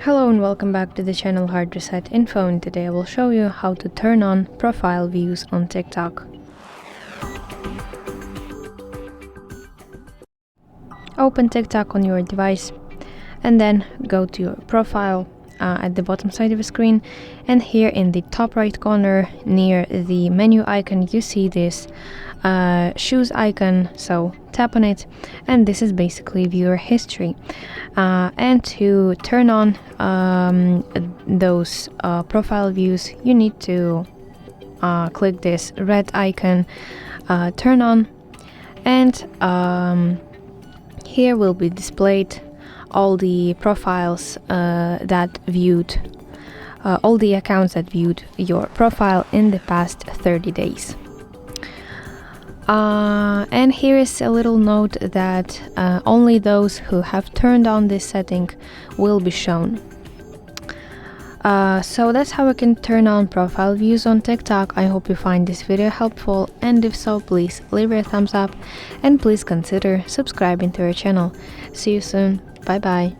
Hello and welcome back to the channel HardReset.Info, and today I will show you how to turn on profile views on TikTok. Open TikTok on your device and then go to your profile at the bottom side of the screen, and here in the top right corner near the menu icon you see this shoes icon, so tap on it and this is basically viewer history. And to turn on those profile views you need to click this red icon, turn on, and here will be displayed all the profiles that viewed, all the accounts that viewed your profile in the past 30 days. And here is a little note that only those who have turned on this setting will be shown. So that's how we can turn on profile views on TikTok. I hope you find this video helpful, and if so, please leave a thumbs up and please consider subscribing to our channel. See you soon. Bye bye.